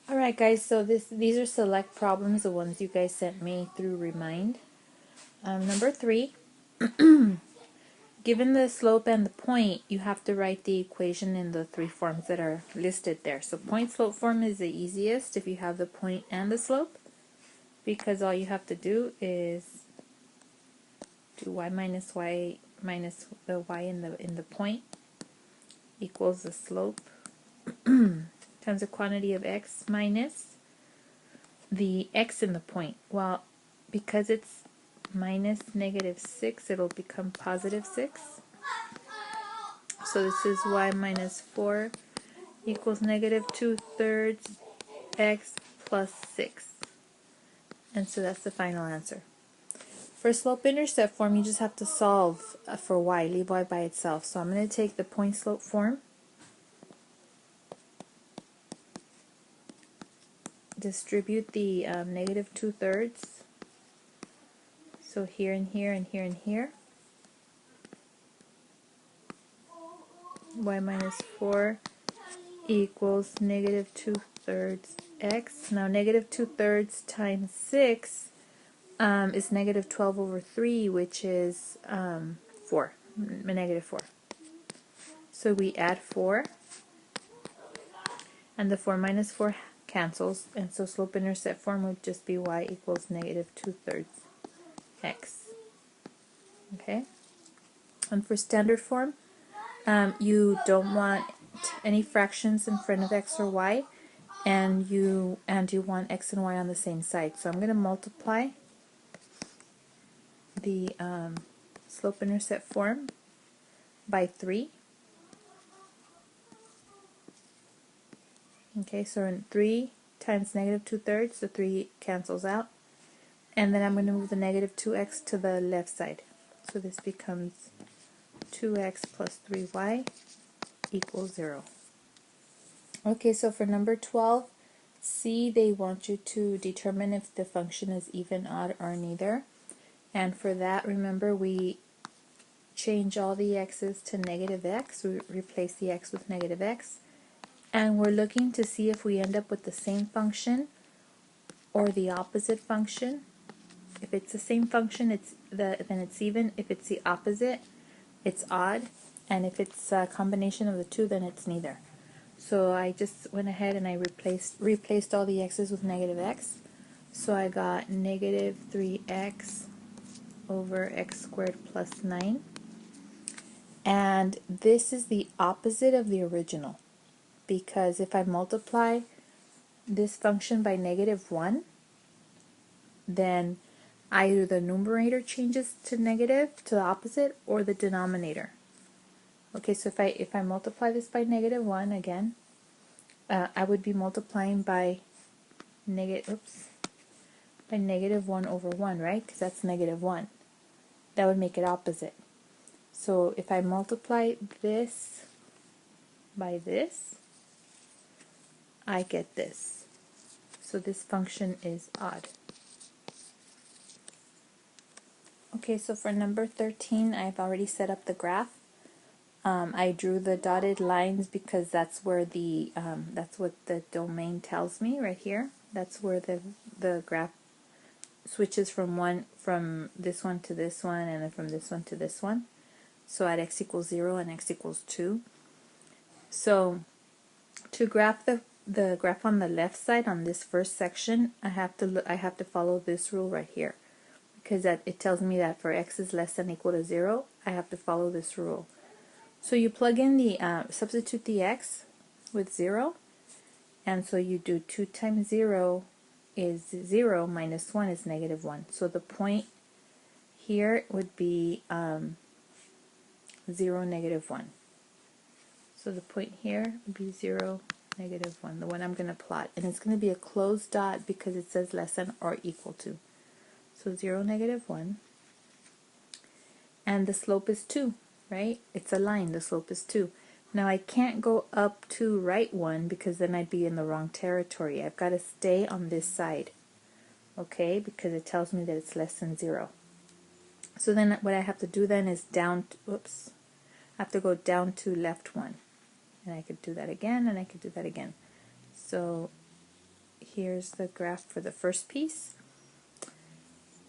Alright guys, so these are select problems, the ones you guys sent me through Remind. Number 3, given the slope and the point, you have to write the equation in the three forms that are listed there. So point slope form is the easiest if you have the point and the slope, because all you have to do is do y minus the y in the point equals the slope times the quantity of x minus the x in the point. Well, because it's minus -6, it'll become positive 6. So this is y minus 4 equals -2/3 x plus 6. And so that's the final answer. For slope-intercept form, you just have to solve for y, leave y by itself. So I'm going to take the point slope form, distribute the -2/3, so here and here and here and here. Y minus 4 equals -2/3 x. Now -2/3 times 6 is -12/3, which is 4, -4. So we add 4, and the 4 minus 4 cancels, and so slope-intercept form would just be y equals -2/3 x. Okay? And for standard form, you don't want any fractions in front of x or y, and you want x and y on the same side. So I'm going to multiply the slope-intercept form by 3. Okay, so in 3 times -2/3, the 3 cancels out. And then I'm going to move the -2x to the left side. So this becomes 2x plus 3y equals 0. Okay, so for number 12, C, they want you to determine if the function is even, odd, or neither. And for that, remember, we change all the x's to -x. We replace the x with -x. And we're looking to see if we end up with the same function or the opposite function. If it's the same function, then it's even. If it's the opposite, it's odd. And if it's a combination of the two, then it's neither. So I just went ahead and I replaced all the x's with -x. So I got -3x over x squared plus 9. And this is the opposite of the original, because if I multiply this function by -1, then either the numerator changes to negative, to the opposite, or the denominator. Okay, so if I multiply this by -1 again, I would be multiplying by -1/1, right? Because that's -1. That would make it opposite. So if I multiply this by this, I get this. So this function is odd. Okay, so for number 13, I've already set up the graph. I drew the dotted lines because that's where that's what the domain tells me right here. That's where the graph switches from this one to this one, and then from this one to this one. So at x equals 0 and x equals 2. So to graph the graph on the left side on this first section, I have to follow this rule right here, because it tells me that for x is less than or equal to 0, I have to follow this rule. So you plug in substitute the x with 0, and so you do 2 times 0 is 0 minus 1 is -1. So the point here would be 0, -1. So the point here would be 0, -1, the one I'm going to plot. And it's going to be a closed dot because it says less than or equal to. So 0, -1. And the slope is 2, right? It's a line, the slope is 2. Now I can't go up to right 1 because then I'd be in the wrong territory. I've got to stay on this side, okay, because it tells me that it's less than 0. So then what I have to do then is I have to go down to left 1. And I could do that again, and I could do that again. So here's the graph for the first piece.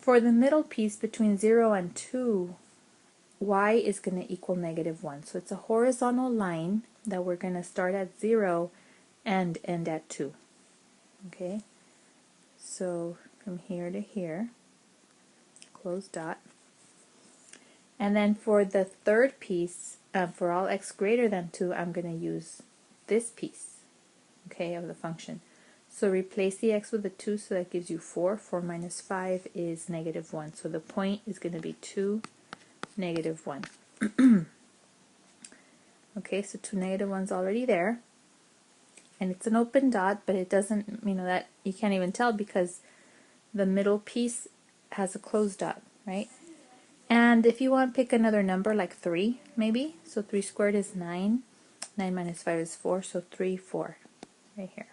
For the middle piece between 0 and 2, y is going to equal -1. So it's a horizontal line that we're going to start at 0 and end at 2. Okay, so from here to here, close dot. And then for the third piece, for all x greater than 2, I'm going to use this piece, okay, of the function. So replace the x with a 2, so that gives you 4. 4 minus 5 is -1. So the point is going to be 2, -1. Okay, so 2 -1's already there. And it's an open dot, but it doesn't, that you can't even tell because the middle piece has a closed dot, right? And if you want to pick another number like 3, maybe, so 3 squared is 9. 9 minus 5 is 4, so 3, 4, right here.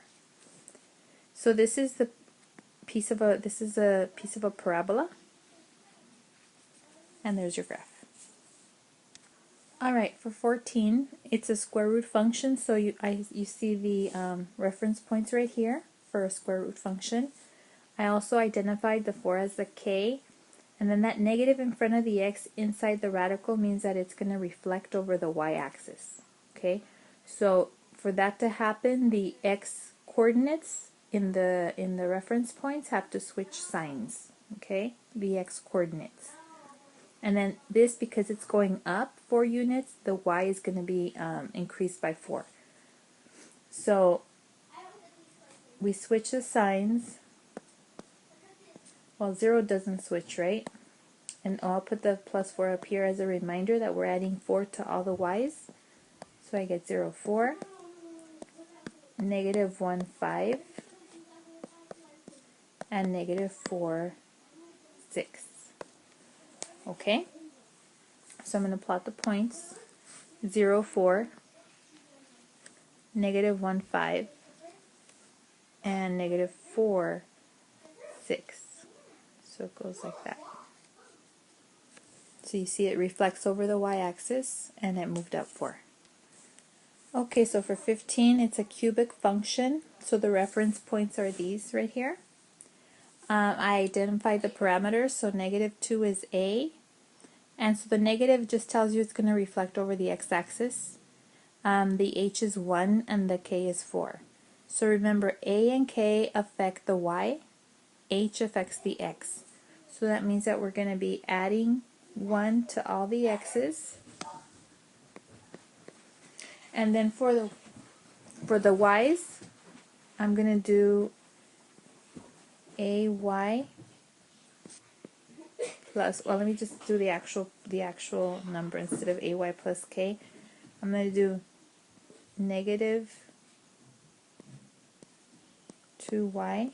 So this is a piece of a parabola, and there's your graph. Alright, for 14, it's a square root function, so you see the reference points right here for a square root function. I also identified the 4 as the k, and then that negative in front of the x inside the radical means that it's going to reflect over the y-axis. Okay, so for that to happen, the x coordinates in the reference points have to switch signs. Okay, the x coordinates. And then this, because it's going up 4 units, the y is going to be increased by 4. So we switch the signs. Well, 0 doesn't switch, right? And I'll put the plus 4 up here as a reminder that we're adding 4 to all the y's. So I get 0, 4, -1, 5, and -4, 6. Okay? So I'm going to plot the points. 0, 4, -1, 5, and -4, 6. So it goes like that. So you see it reflects over the y-axis, and it moved up 4. Okay, so for 15, it's a cubic function. So the reference points are these right here. I identified the parameters, so -2 is a. And so the negative just tells you it's going to reflect over the x-axis. The h is 1 and the k is 4. So remember, a and k affect the y, h affects the x. So that means that we're going to be adding 1 to all the x's. And then for the y's, I'm going to do ay plus, well, let me just do the actual number instead of ay plus k. I'm going to do -2y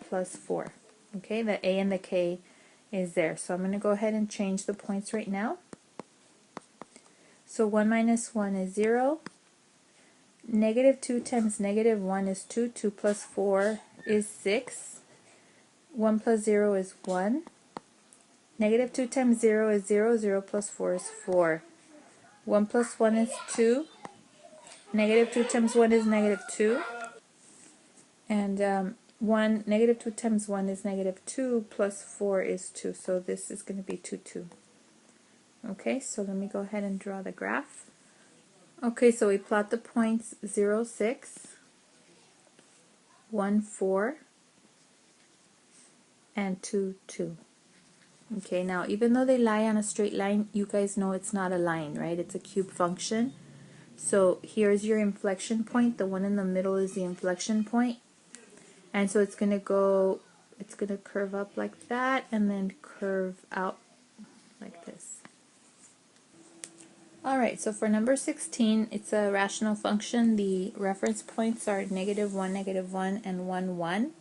plus 4. Okay, the a and the k is there. So I'm going to go ahead and change the points right now. So 1 minus 1 is 0. -2 times -1 is 2. 2 plus 4 is 6. 1 plus 0 is 1. -2 times 0 is 0. 0 plus 4 is 4. 1 plus 1 is 2. -2 times 1 is -2. And -2 times 1 is -2 plus 4 is 2. So this is going to be 2, 2. Okay, so let me go ahead and draw the graph. Okay, so we plot the points 0, 6, 1, 4, and 2, 2. Okay, now even though they lie on a straight line, you guys know it's not a line, right? It's a cube function. So here's your inflection point. The one in the middle is the inflection point. And so it's going to curve up like that and then curve out like this. Alright, so for number 16, it's a rational function. The reference points are -1, -1, and 1, 1.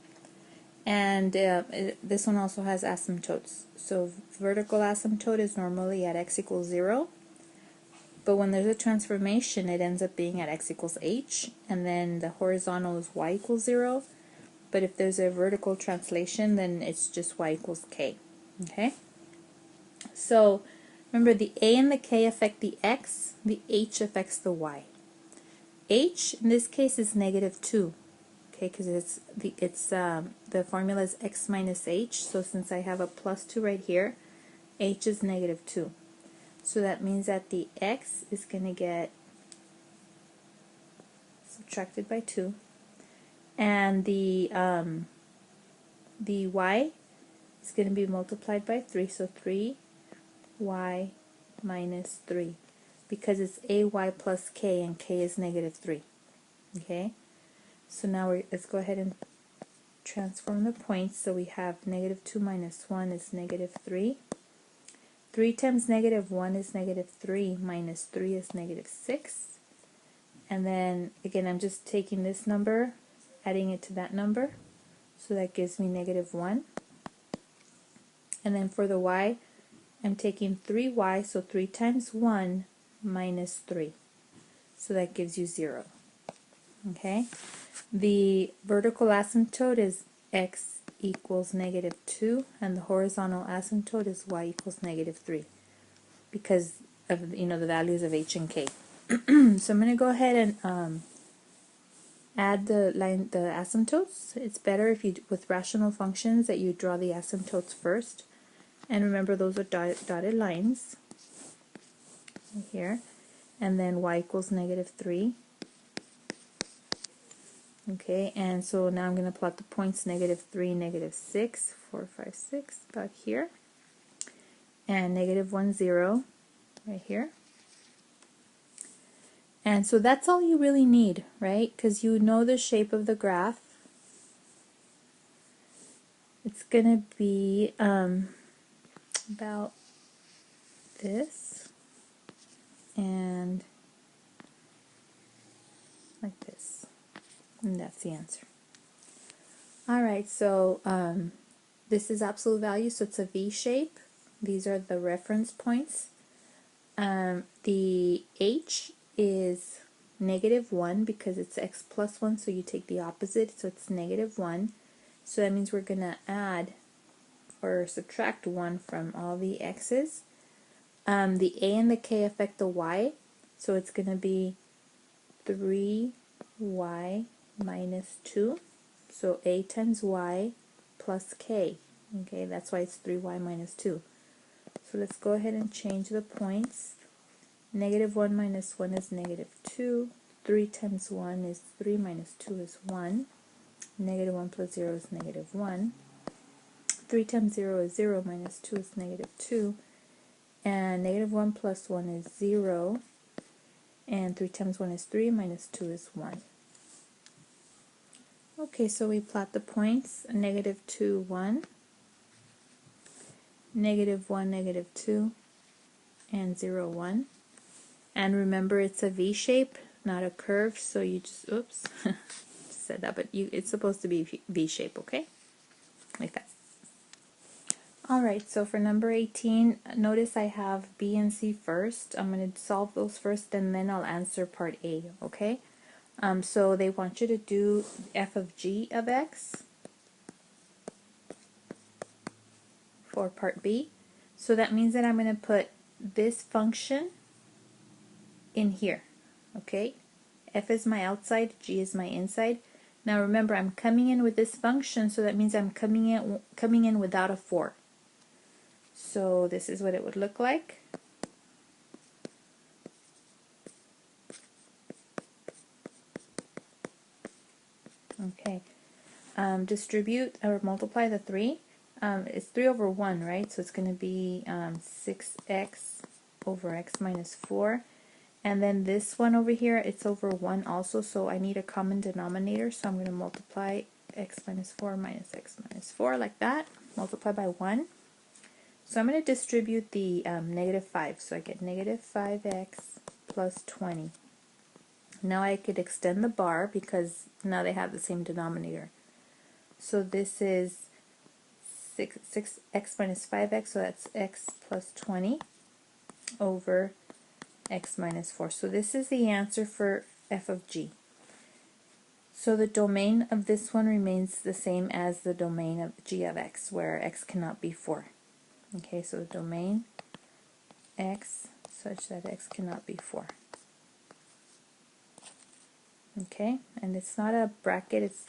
And this one also has asymptotes. So vertical asymptote is normally at x equals 0. But when there's a transformation, it ends up being at x equals h. And then the horizontal is y equals 0. But if there's a vertical translation, then it's just y equals k. Okay? So remember, the a and the k affect the x, the h affects the y. H, in this case, is -2. okay, because the formula is x minus h, so since I have a plus 2 right here, h is negative 2. So that means that the x is going to get subtracted by 2, and the y is going to be multiplied by 3, so 3y minus 3, because it's ay plus k, and k is negative 3. Okay, so now let's go ahead and transform the points. So we have negative 2 minus 1 is negative 3. 3 times negative 1 is negative 3, minus 3 is negative 6. And then, again, I'm just taking this number, adding it to that number, so that gives me negative 1. And then for the y, I'm taking 3y, so 3 times 1 minus 3. So that gives you 0. Okay? The vertical asymptote is x equals negative 2, and the horizontal asymptote is y equals negative 3, because of the values of h and k. So I'm going to go ahead and add the asymptotes. It's better if you, with rational functions, that you draw the asymptotes first. And remember, those are dotted lines right here. And then y equals negative 3. Okay, and so now I'm going to plot the points negative 3, negative 6, 4, 5, 6, about here. And negative 1, 0, right here. And so that's all you really need, right? Because you know the shape of the graph. It's going to be about this and like this. And that's the answer. Alright, so this is absolute value, so it's a V shape. These are the reference points. The H is negative 1 because it's x plus 1, so you take the opposite, so it's negative 1. So that means we're going to add or subtract 1 from all the x's. The a and the k affect the y, so it's going to be 3y minus 2. So a times y plus k. Okay, that's why it's 3y minus 2. So let's go ahead and change the points. Negative 1 minus 1 is negative 2. 3 times 1 is 3 minus 2 is 1. Negative 1 plus 0 is negative 1. 3 times 0 is 0, minus 2 is negative 2. And negative 1 plus 1 is 0. And 3 times 1 is 3, minus 2 is 1. Okay, so we plot the points, negative 2, 1, negative 1, negative 2, and 0, 1. And remember, it's a V shape, not a curve, so you just, oops, just said that, but it's supposed to be V shape, okay? Like that. Alright, so for number 18, notice I have B and C first. I'm going to solve those first, and then I'll answer part A, okay? So they want you to do f of g of x for part B. So that means that I'm going to put this function in here, okay? F is my outside, g is my inside. Now remember, I'm coming in with this function, so that means I'm coming in without a 4. So this is what it would look like. Okay. Distribute or multiply the 3. It's 3 over 1, right? So it's going to be 6x over x minus 4. And then this one over here, it's over 1 also, so I need a common denominator. So I'm going to multiply x minus 4 minus x minus 4 like that. Multiply by 1. So I'm going to distribute the negative 5. So I get negative 5x plus 20. Now I could extend the bar because now they have the same denominator. So this is 6x minus 5x, so that's x plus 20 over x minus 4. So this is the answer for f of g. So the domain of this one remains the same as the domain of g of x, where x cannot be 4. Okay, so the domain x such that x cannot be 4. Okay, and it's not a bracket, it's